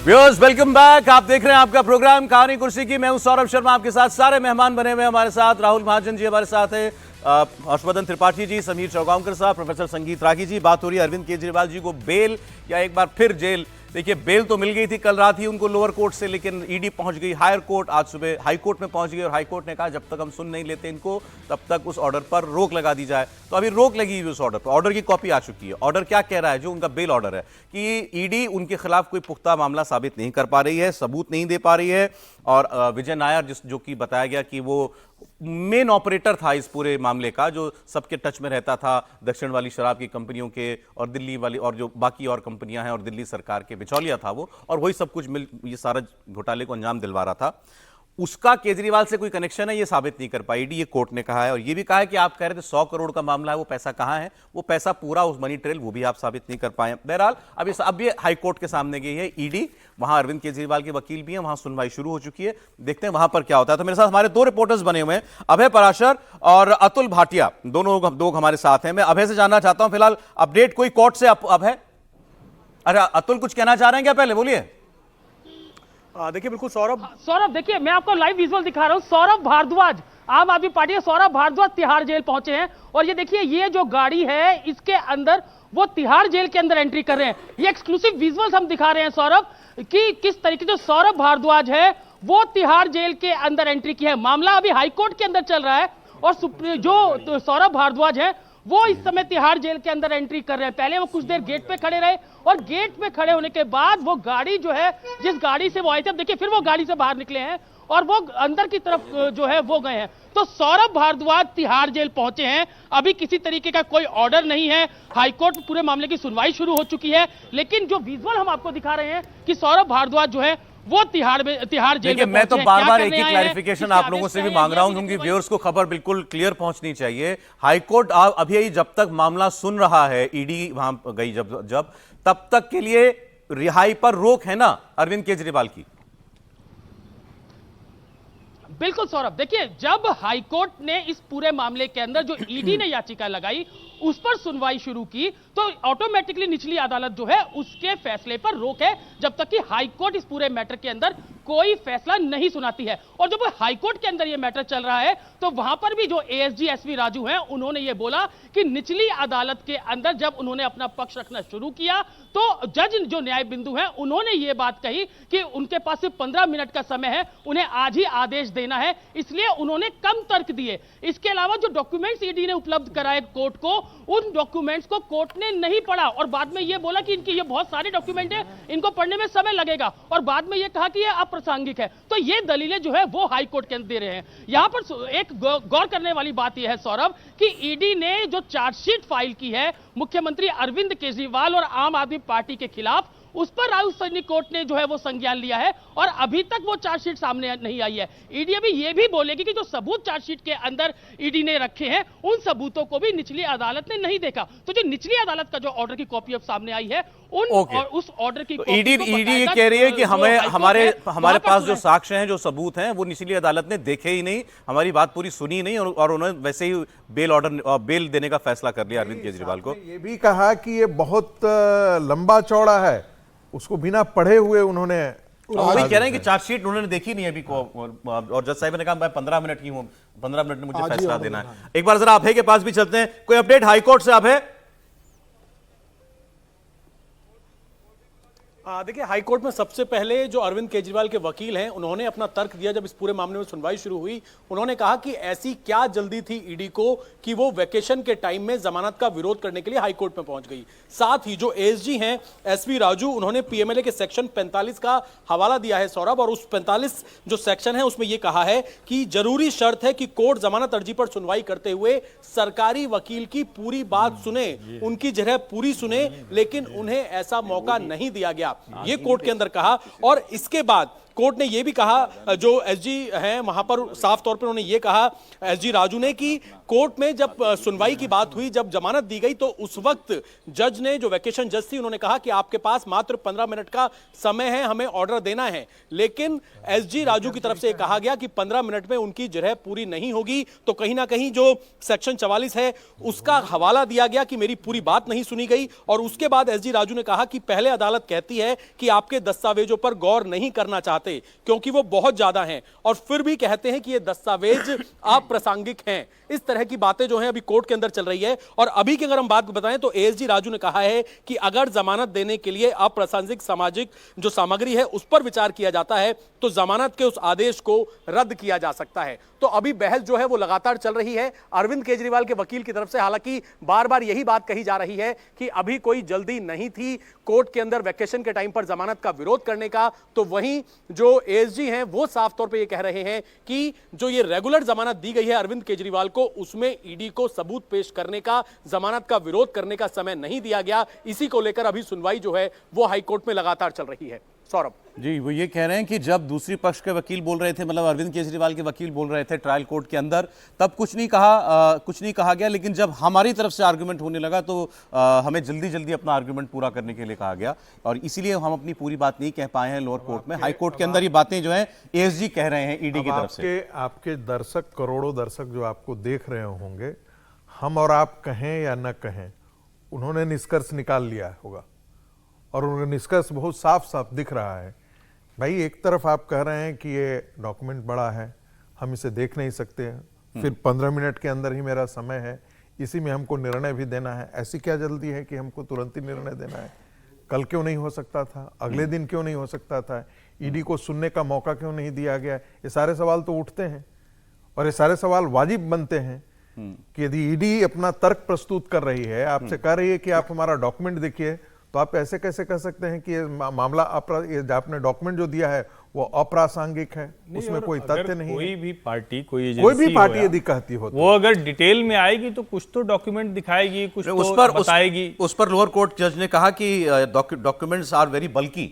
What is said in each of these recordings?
Viewers welcome back. आप देख रहे हैं आपका प्रोग्राम कहानी कुर्सी की। मैं हूं सौरभ शर्मा, आपके साथ सारे मेहमान बने हुए हमारे साथ। राहुल महाजन जी हमारे साथ है, हर्षवर्धन त्रिपाठी जी, समीर चौगांवकर साहब, प्रोफेसर संगीत रागी जी। बात हो रही है अरविंद केजरीवाल जी को बेल या एक बार फिर जेल। देखिए, बेल तो मिल गई थी कल रात ही उनको लोअर कोर्ट से, लेकिन ईडी पहुंच गई हायर कोर्ट। आज सुबह हाई कोर्ट में पहुंच गई और हाई कोर्ट ने कहा जब तक हम सुन नहीं लेते इनको तब तक उस ऑर्डर पर रोक लगा दी जाए। तो अभी रोक लगी हुई उस ऑर्डर पर। ऑर्डर की कॉपी आ चुकी है। ऑर्डर क्या कह रहा है? जो उनका बेल ऑर्डर है कि ईडी उनके खिलाफ कोई पुख्ता मामला साबित नहीं कर पा रही है, सबूत नहीं दे पा रही है। और विजय नायर जो कि बताया गया कि वो मेन ऑपरेटर था इस पूरे मामले का, जो सबके टच में रहता था, दक्षिण वाली शराब की कंपनियों के और दिल्ली वाली और जो बाकी और कंपनियां हैं और दिल्ली सरकार के बिचौलिया था वो, और वही सब कुछ मिल ये सारा घोटाले को अंजाम दिलवा रहा था। उसका केजरीवाल से कोई कनेक्शन है ये साबित नहीं कर पाई ईडी, ये कोर्ट ने कहा है। और ये भी कहा है कि आप कह रहे थे 100 करोड़ का मामला है, वो पैसा कहां है? वो पैसा पूरा उस मनी ट्रेल, वो भी आप साबित नहीं कर पाए। बहरहाल अब ये हाई कोर्ट के सामने गई है ईडी। वहां अरविंद केजरीवाल के वकील भी हैं, वहां सुनवाई शुरू हो चुकी है। देखते हैं वहां पर क्या होता है। तो मेरे साथ हमारे दो रिपोर्टर्स बने हुए हैं, अभय पराशर और अतुल भाटिया, दोनों लोग हमारे साथ हैं। मैं अभय से जानना चाहता हूं फिलहाल अपडेट कोई कोर्ट से। अभय, अरे अतुल कुछ कहना चाह रहे हैं क्या? पहले बोलिए। देखिए बिल्कुल सौरभ देखिए, मैं आपको लाइव विजुअल दिखा रहा हूं। सौरभ भारद्वाज, आम आदमी पार्टी के सौरभ भारद्वाज तिहाड़ जेल पहुंचे हैं। और ये देखिए, ये जो गाड़ी है इसके अंदर वो तिहाड़ जेल के अंदर एंट्री कर रहे हैं। ये एक्सक्लूसिव विजुअल्स हम दिखा रहे हैं सौरभ कि किस तरीके से सौरभ भारद्वाज है वो तिहाड़ जेल के अंदर एंट्री की है। मामला अभी हाईकोर्ट के अंदर चल रहा है और जो सौरभ भारद्वाज है वो इस समय तिहाड़ जेल के अंदर एंट्री कर रहे हैं। पहले वो कुछ देर गेट पे खड़े रहे और गेट पे खड़े होने के बाद वो गाड़ी जो है, जिस गाड़ी से वो आए थे, देखिए फिर वो गाड़ी से बाहर निकले हैं और वो अंदर की तरफ जो है वो गए हैं। तो सौरभ भारद्वाज तिहाड़ जेल पहुंचे हैं। अभी किसी तरीके का कोई ऑर्डर नहीं है। हाईकोर्ट पूरे मामले की सुनवाई शुरू हो चुकी है, लेकिन जो विजुअल हम आपको दिखा रहे हैं कि सौरभ भारद्वाज जो है वो तिहाड़ जेल में। मैं तो बार बार एक ही क्लैरिफिकेशन आप लोगों से भी मांग रहा हूं, क्योंकि व्यूअर्स को खबर बिल्कुल क्लियर पहुंचनी चाहिए। हाईकोर्ट अभी जब तक मामला सुन रहा है, ईडी वहां गई जब तब तक के लिए रिहाई पर रोक है ना अरविंद केजरीवाल की? बिल्कुल सौरभ, देखिए जब हाईकोर्ट ने इस पूरे मामले के अंदर जो ईडी ने याचिका लगाई उस पर सुनवाई शुरू की तो ऑटोमेटिकली निचली अदालत जो है उसके फैसले पर रोक है जब तक कि हाईकोर्ट इस पूरे मैटर के अंदर कोई फैसला नहीं सुनाती है। और जब हाईकोर्ट के अंदर यह मैटर चल रहा है तो वहां पर भी जो एएसजी एसवी राजू हैं उन्होंने यह बोला कि निचली अदालत के अंदर जब उन्होंने अपना पक्ष रखना शुरू किया तो जज जो न्याय बिंदु है उन्होंने यह बात कही कि उनके पास सिर्फ 15 मिनट का समय है, उन्हें आज ही आदेश देना है, इसलिए उन्होंने कम तर्क दिए। इसके अलावा जो डॉक्यूमेंट्स ईडी ने उपलब्ध कराए कोर्ट को, उन डॉक्यूमेंट्स को कोर्ट ने नहीं पढ़ा और बाद में यह बोला कि इनकी ये बहुत सारे डॉक्यूमेंट है, इनको पढ़ने में समय लगेगा, और बाद में यह कहा कि यह अप्रासंगिक है। तो ये दलीलें जो है वो हाई कोर्ट के अंदर दे रहे हैं। यहां पर एक गौर करने वाली बात यह है सौरभ कि ईडी ने जो चार्जशीट फाइल की है मुख्यमंत्री अरविंद केजरीवाल और आम आदमी पार्टी के खिलाफ, उस पर राहुल सैनी कोर्ट ने जो है वो संज्ञान लिया है और अभी तक वो चार्जशीट सामने नहीं आई है। ईडी अभी ये भी बोलेगी कि जो सबूत चार्जशीट के अंदर ईडी ने रखे हैं उन सबूतों को भी निचली अदालत ने नहीं देखा। तो जो निचली अदालत का जो ऑर्डर की कॉपी अब सामने आई है उन और उस ऑर्डर की ईडी ये कह रही है कि हमारे पास जो साक्ष्य हैं, जो सबूत हैं, वो निचली अदालत ने देखे ही नहीं, हमारी बात पूरी सुनी नहीं और उन्होंने वैसे ही बेल देने का फैसला कर लिया अरविंद केजरीवाल को। ये भी कहा कि ये बहुत लंबा चौड़ा है, उसको बिना पढ़े हुए उन्होंने अभी कह रहे हैं कि चार्जशीट उन्होंने देखी नहीं अभी को, और जज साहब ने कहा मैं 15 मिनट की हूं, 15 मिनट में मुझे फैसला देना है। एक बार जरा अभय के पास भी चलते हैं, कोई अपडेट हाईकोर्ट से अभय? देखिए हाईकोर्ट में सबसे पहले जो अरविंद केजरीवाल के वकील हैं उन्होंने अपना तर्क दिया। जब इस पूरे मामले में सुनवाई शुरू हुई उन्होंने कहा कि ऐसी क्या जल्दी थी ईडी को कि वो वैकेशन के टाइम में जमानत का विरोध करने के लिए हाईकोर्ट में पहुंच गई। साथ ही जो एएसजी हैं एसवी राजू, उन्होंने पीएमएलए के सेक्शन 45 का हवाला दिया है सौरभ, और उस 45 जो सेक्शन है उसमें यह कहा है कि जरूरी शर्त है कि कोर्ट जमानत अर्जी पर सुनवाई करते हुए सरकारी वकील की पूरी बात सुने, उनकी जगह पूरी सुने, लेकिन उन्हें ऐसा मौका नहीं दिया गया, ये कोर्ट के अंदर कहा। और इसके बाद कोर्ट ने यह भी कहा, जो एसजी हैं वहां पर साफ तौर पर उन्होंने ये कहा, एसजी राजू ने, कि कोर्ट में जब सुनवाई की बात हुई, जब जमानत दी गई, तो उस वक्त जज ने, जो वैकेशन जज थी, उन्होंने कहा कि आपके पास मात्र 15 मिनट का समय है, हमें ऑर्डर देना है। लेकिन एसजी राजू की तरफ से कहा गया कि 15 मिनट में उनकी जरह पूरी नहीं होगी। तो कहीं ना कहीं जो सेक्शन 44 है उसका हवाला दिया गया कि मेरी पूरी बात नहीं सुनी गई। और उसके बाद एसजी राजू ने कहा कि पहले अदालत कहती है कि आपके दस्तावेजों पर गौर नहीं करना चाहते क्योंकि वो बहुत ज्यादा हैं, और फिर भी कहते हैं कि ये दस्तावेज अप्रासंगिक हैं। इस तरह की बातें जो हैं अभी कोर्ट के अंदर चल रही है। और अभी की अगर हम बात बताएं तो एसजी राजू ने कहा है कि अगर जमानत देने के लिए अप्रासंगिक सामाजिक जो सामग्री है उस पर विचार किया जाता है तो जमानत के उस आदेश को रद्द किया जा सकता है। तो अभी बहस जो है वो लगातार चल रही है अरविंद केजरीवाल के वकील की तरफ से। हालांकि बार बार यही बात कही जा रही है कि अभी कोई जल्दी नहीं थी कोर्ट के अंदर वैकेशन के टाइम पर जमानत का विरोध करने का। तो वहीं जो एएसजी हैं वो साफ तौर पे ये कह रहे हैं कि जो ये रेगुलर जमानत दी गई है अरविंद केजरीवाल को, उसमें ईडी को सबूत पेश करने का, जमानत का विरोध करने का समय नहीं दिया गया। इसी को लेकर अभी सुनवाई जो है वो हाईकोर्ट में लगातार चल रही है। सौरभ जी, वो ये कह रहे हैं कि जब दूसरी पक्ष के वकील बोल रहे थे, मतलब अरविंद केजरीवाल के वकील बोल रहे थे ट्रायल कोर्ट के अंदर, तब कुछ नहीं कहा गया। लेकिन जब हमारी तरफ से आर्गुमेंट होने लगा तो हमें जल्दी जल्दी अपना आर्गुमेंट पूरा करने के लिए कहा गया, और इसीलिए हम अपनी पूरी बात नहीं कह पाए हैं लोअर कोर्ट में। हाई कोर्ट के अंदर ये बातें जो है एएसजी कह रहे हैं ईडी की तरफ से। आपके दर्शक, करोड़ों दर्शक जो आपको देख रहे होंगे, हम और आप कहें या न कहें, उन्होंने निष्कर्ष निकाल लिया होगा और उनका निष्कर्ष बहुत साफ साफ दिख रहा है। भाई, एक तरफ आप कह रहे हैं कि ये डॉक्यूमेंट बड़ा है, हम इसे देख नहीं सकते हैं, फिर 15 मिनट के अंदर ही मेरा समय है, इसी में हमको निर्णय भी देना है। ऐसी क्या जल्दी है कि हमको तुरंत ही निर्णय देना है? कल क्यों नहीं हो सकता था? अगले दिन क्यों नहीं हो सकता था? ईडी को सुनने का मौका क्यों नहीं दिया गया? ये सारे सवाल तो उठते हैं और ये सारे सवाल वाजिब बनते हैं कि यदि ईडी अपना तर्क प्रस्तुत कर रही है, आपसे कह रही है कि आप हमारा डॉक्यूमेंट देखिए, तो आप ऐसे कैसे कह सकते हैं कि ये मामला आपने डॉक्यूमेंट जो दिया है वो अप्रासंगिक है, उसमें कोई तथ्य नहीं है। कोई भी पार्टी, कोई भी पार्टी यदि कहती हो, वो अगर डिटेल में आएगी तो कुछ तो डॉक्यूमेंट दिखाएगी, कुछ तो बताएगी। उस पर लोअर कोर्ट जज ने कहा कि डॉक्यूमेंट्स आर वेरी बल्की,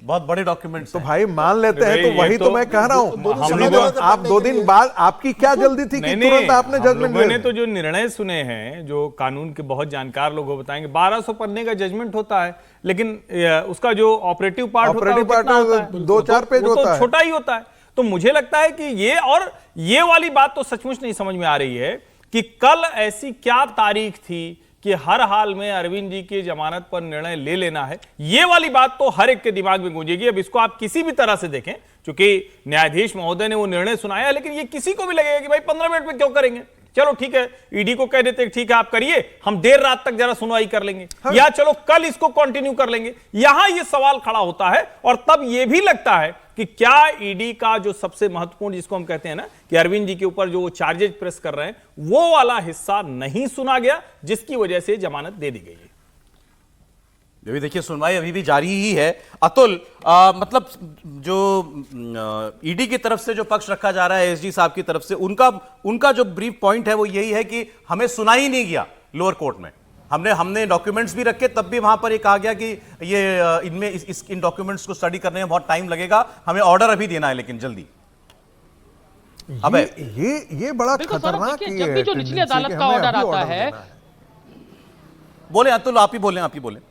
बहुत बड़े डॉक्यूमेंट्स। तो भाई मान लेते हैं, तो वही तो मैं कह रहा हूँ। आप 2 दिन बाद, आपकी क्या जल्दी थी कि तुरंत आपने जजमेंट? मैंने तो जो निर्णय सुने हैं, जो कानून के बहुत जानकार लोग बताएंगे, 1200 पन्ने का जजमेंट होता है, लेकिन उसका जो ऑपरेटिव पार्ट होता है 2-4 पेज होता है, छोटा ही होता है। तो मुझे लगता है कि ये वाली बात तो सचमुच नहीं समझ में आ रही है कि कल ऐसी क्या तारीख थी कि हर हाल में अरविंद जी की जमानत पर निर्णय ले लेना है। ये वाली बात तो हर एक के दिमाग में गूंजेगी। अब इसको आप किसी भी तरह से देखें, क्योंकि न्यायाधीश महोदय ने वो निर्णय सुनाया, लेकिन ये किसी को भी लगेगा कि भाई 15 मिनट में क्यों करेंगे, चलो ठीक है, ईडी को कह देते ठीक है आप करिए, हम देर रात तक जरा सुनवाई कर लेंगे, या चलो कल इसको कंटिन्यू कर लेंगे। यहां ये सवाल खड़ा होता है, और तब ये भी लगता है कि क्या ईडी का जो सबसे महत्वपूर्ण, जिसको हम कहते हैं ना कि अरविंद जी के ऊपर जो चार्जेज प्रेस कर रहे हैं, वो वाला हिस्सा नहीं सुना गया, जिसकी वजह से जमानत दे दी गई है। अभी देखिए सुनवाई अभी भी जारी ही है। अतुल, मतलब जो ईडी की तरफ से जो पक्ष रखा जा रहा है एसजी साहब की तरफ से, उनका जो ब्रीफ पॉइंट है वो यही है कि हमें सुना ही नहीं गया लोअर कोर्ट में। हमने डॉक्यूमेंट्स भी रखे, तब भी वहां पर ये कहा गया कि ये इनमें इन डॉक्यूमेंट्स को स्टडी करने में बहुत टाइम लगेगा, हमें ऑर्डर अभी देना है लेकिन जल्दी। अब ये बड़ा खतरनाक है। जब भी जो निचली अदालत का ऑर्डर आता है, बोले अतुल, आप ही बोले।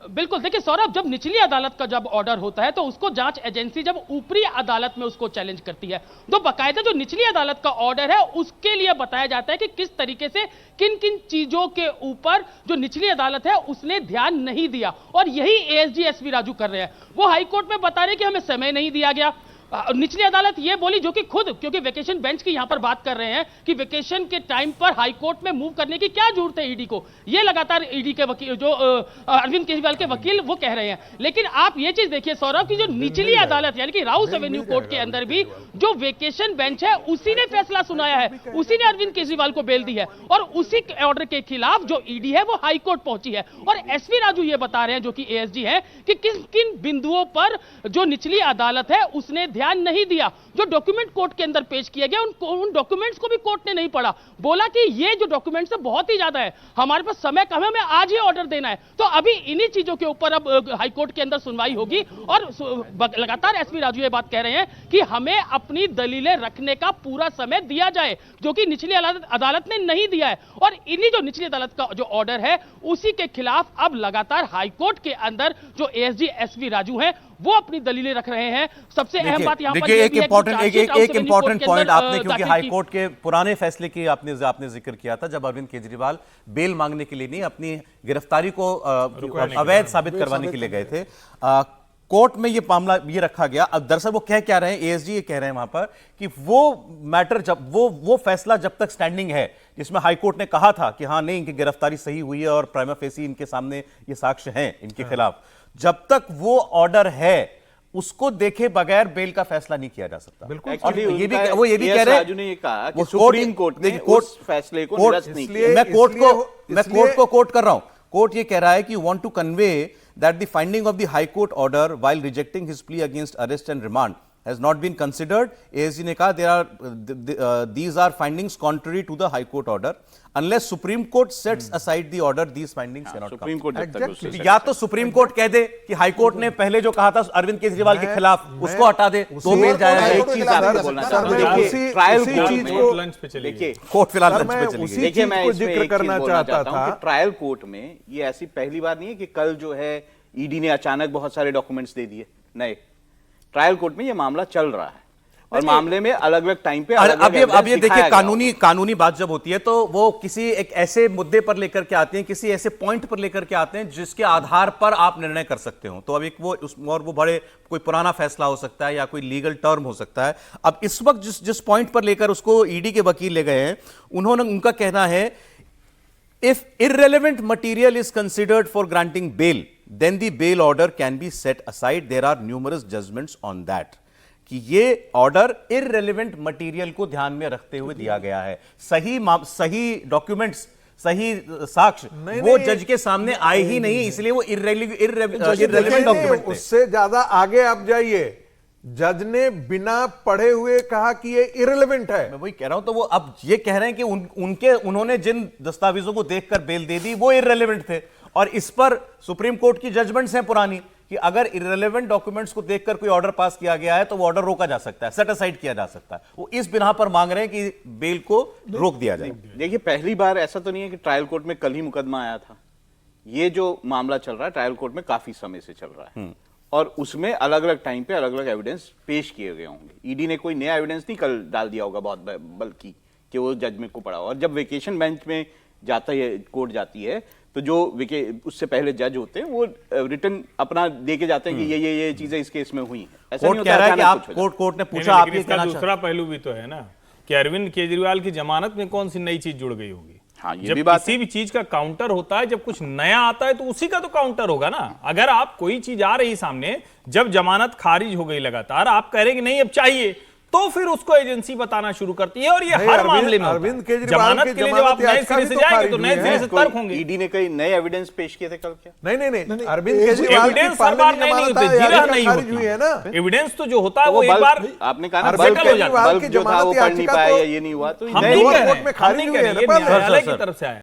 बिल्कुल, देखिए सौरभ, जब निचली अदालत का जब ऑर्डर होता है तो उसको जांच एजेंसी जब ऊपरी अदालत में उसको चैलेंज करती है, तो बाकायदा जो निचली अदालत का ऑर्डर है उसके लिए बताया जाता है कि किस तरीके से किन किन चीजों के ऊपर जो निचली अदालत है उसने ध्यान नहीं दिया। और यही एएसजी एसवी राजू कर रहे हैं। वो हाईकोर्ट में बता रहे कि हमें समय नहीं दिया गया। निचली अदालत ये बोली, जो कि खुद, क्योंकि वेकेशन बेंच की यहां पर बात कर रहे हैं कि वेकेशन के टाइम पर हाई कोर्ट में मूव करने की क्या जरूरत है ईडी को, ये लगातार ईडी के वकील, जो अरविंद केजरीवाल के वकील, वो कह रहे हैं। लेकिन आप ये चीज देखिए सौरभ की जो निचली अदालत यानी कि राउस एवेन्यू कोर्ट के अंदर भी जो वेकेशन बेंच है उसी ने फैसला सुनाया है, उसी ने अरविंद केजरीवाल को बेल दी है, और उसी ऑर्डर के खिलाफ जो ईडी है वो हाई कोर्ट पहुंची है। और एसवी राजू ये बता रहे हैं, जो कि एएसजी है, कि किन किन बिंदुओं पर जो निचली अदालत है उसने ध्यान नहीं दिया। जो डॉक्यूमेंट कोर्ट के अंदर पेश किया गया उन डॉक्यूमेंट्स को भी कोर्ट ने नहीं पढ़ा, बोला कि ये जो डॉक्यूमेंट्स है बहुत ही ज्यादा है, हमारे पास समय कम है, हमें आज ही ऑर्डर देना है। तो अभी इन्हीं चीजों के ऊपर अब हाईकोर्ट के अंदर सुनवाई होगी और लगातार एसपी राजू ये बात कह रहे हैं कि हमें अपनी दलीलें रखने का पूरा समय दिया जाए, जो कि निचली अदालत ने नहीं दिया है। और इन्हीं जो निचली अदालत का जो ऑर्डर है उसी के खिलाफ अब लगातार हाईकोर्ट के अंदर जो एएसजी एसपी राजू हैं वो अपनी दलीलें रख रहे हैं। सबसे अहम बात यहां पर देखिए एक इंपॉर्टेंट पॉइंट आपने, क्योंकि दाखिल हाई कोर्ट के पुराने फैसले की आपने जिक्र किया था, जब अरविंद केजरीवाल बेल मांगने के लिए नहीं, अपनी गिरफ्तारी को अवैध साबित करवाने के लिए गए थे, कोर्ट में ये मामला ये रखा गया। अब दरअसल वो कह क्या रहे हैं, एएसजी ये कह रहे हैं वहां पर कि वो मैटर जब वो फैसला जब तक स्टैंडिंग है, जिसमें हाई कोर्ट ने कहा था कि हाँ नहीं इनकी गिरफ्तारी सही हुई है और प्राइमा फेसी इनके सामने ये साक्ष्य हैं इनके खिलाफ, जब तक वो ऑर्डर है उसको देखे बगैर बेल का फैसला नहीं किया जा सकता। बिल्कुल। और ये भी कह रहे हैं, राजू ने ये कहा कि वो सुप्रीम कोर्ट ने उस फैसले को निरस्त नहीं किया। मैं कोर्ट को कोट कर रहा हूं। कोर्ट ये कह रहा है कि want to convey that the finding of the High Court order while rejecting his plea against arrest and remand has not been considered. ASG ने कहा these are findings contrary to the High Court order. Unless Supreme Court sets aside the order, these findings cannot come. Supreme court जब तक उससे या तो supreme court कह दे कि high court ने पहले जो कहा था अरविंद केजरीवाल के खिलाफ उसको हटा दे, तो बेल जाएगा। एक चीज आपको बोलना चाहता हूं, देखिए ट्रायल कोर्ट में लंच पे चलिए। देखिए कोर्ट फिलहाल सर, लंच मैं पे चली उसी गई। देखिए चीज मैं को इसमें जिक्र एक चीज करना बोलना चाहता चाहता हूं था। कि ट्रायल कोर्ट में ये ऐसी पहली बार नहीं है कि कल जो है ईडी ने अचानक बहुत सारे डॉक्यूमेंट्स दे दिए, नहीं, ट्रायल कोर्ट में ये मामला चल रहा है और मामले में अलग अलग टाइम पे अब ये देखिए कानूनी बात जब होती है तो वो किसी एक ऐसे मुद्दे पर लेकर के आते हैं, किसी ऐसे पॉइंट पर लेकर के आते हैं जिसके आधार पर आप निर्णय कर सकते हो। तो अब एक वो बड़े कोई पुराना फैसला हो सकता है या कोई लीगल टर्म हो सकता है। अब इस वक्त जिस पॉइंट पर लेकर उसको ईडी के वकील ले गए हैं, उनका कहना है if irrelevant material is considered for granting bail, then the bail order can be set aside. There are numerous judgments on that. कि ये ऑर्डर इररेलेवेंट मटेरियल को ध्यान में रखते हुए दिया गया है। सही डॉक्यूमेंट्स, सही साक्ष्य वो जज के सामने आए ही नहीं, इसलिए वो इररेलेवेंट डॉक्यूमेंट थे। उससे ज्यादा आगे आप जाइए, जज ने बिना पढ़े हुए कहा कि ये इररिलेवेंट है। मैं वही कह रहा हूं, तो वो अब ये कह रहे हैं कि उन्होंने जिन दस्तावेजों को देखकर बेल दे दी वो इररिलेवेंट थे, और इस पर सुप्रीम कोर्ट की जजमेंट्स हैं पुरानी कि अगर इररिलेवेंट डॉक्यूमेंट्स को देखकर कोई ऑर्डर पास किया गया है तो वो ऑर्डर रोका जा सकता है, सेट असाइड किया जा सकता है। वो इस बिना पर मांग रहे हैं कि बेल को रोक दिया जाए। देखिए पहली बार ऐसा तो नहीं है कि ट्रायल कोर्ट में कल ही मुकदमा आया था, ये जो मामला चल रहा है ट्रायल कोर्ट में काफी समय से चल रहा है और उसमें अलग अलग टाइम पे अलग अलग एविडेंस पेश किए गए होंगे। ईडी ने कोई नया एविडेंस नहीं कल डाल दिया होगा बहुत बल्कि कि वो जजमेंट को पढ़ा हो। और जब वेकेशन बेंच में जाता है, कोर्ट जाती है, तो जो उससे पहले जज होते हैं वो रिटर्न अपना दे के जाते हैं कि ये चीजें इस केस में हुई हैं। ऐसा नहीं होता है कि आप कोर्ट ने पूछा, आप ये कहना दूसरा पहलू भी तो है ना कि अरविंद केजरीवाल की जमानत में कौन सी नई चीज जुड़ गई होगी। हाँ, ये जब भी बात किसी भी चीज का काउंटर होता है, जब कुछ नया आता है तो उसी का तो काउंटर होगा ना। अगर आप कोई चीज आ रही सामने, जब जमानत खारिज हो गई लगातार, आप कह रहे कि नहीं अब चाहिए, तो फिर उसको एजेंसी बताना शुरू करती है। और ये हर मामले में अरविंद केजरीवाल जमानत के लिए जब आप नए सिरे से जाएंगे तो नए सिरे से तर्क होंगे। ईडी ने कई नए एविडेंस पेश किए थे कल क्या? नहीं, अरविंद केजरीवाल की एविडेंस हर बार नए नहीं होते, जीरा नहीं हुई है ना। एविडेंस तो जो होता है वो एक बार आपने कहा ना अरविंद बल्ब केजरीवाल की जो था वो जमानत पढ़ नहीं याचिका पाया तो या ये नहीं हुआ, तो हम नए नहीं कह कोर्ट रहे में हैं, खारिज हम नहीं हुई कह है रहे, ना ये पहले। न्यायालय की तरफ से आया।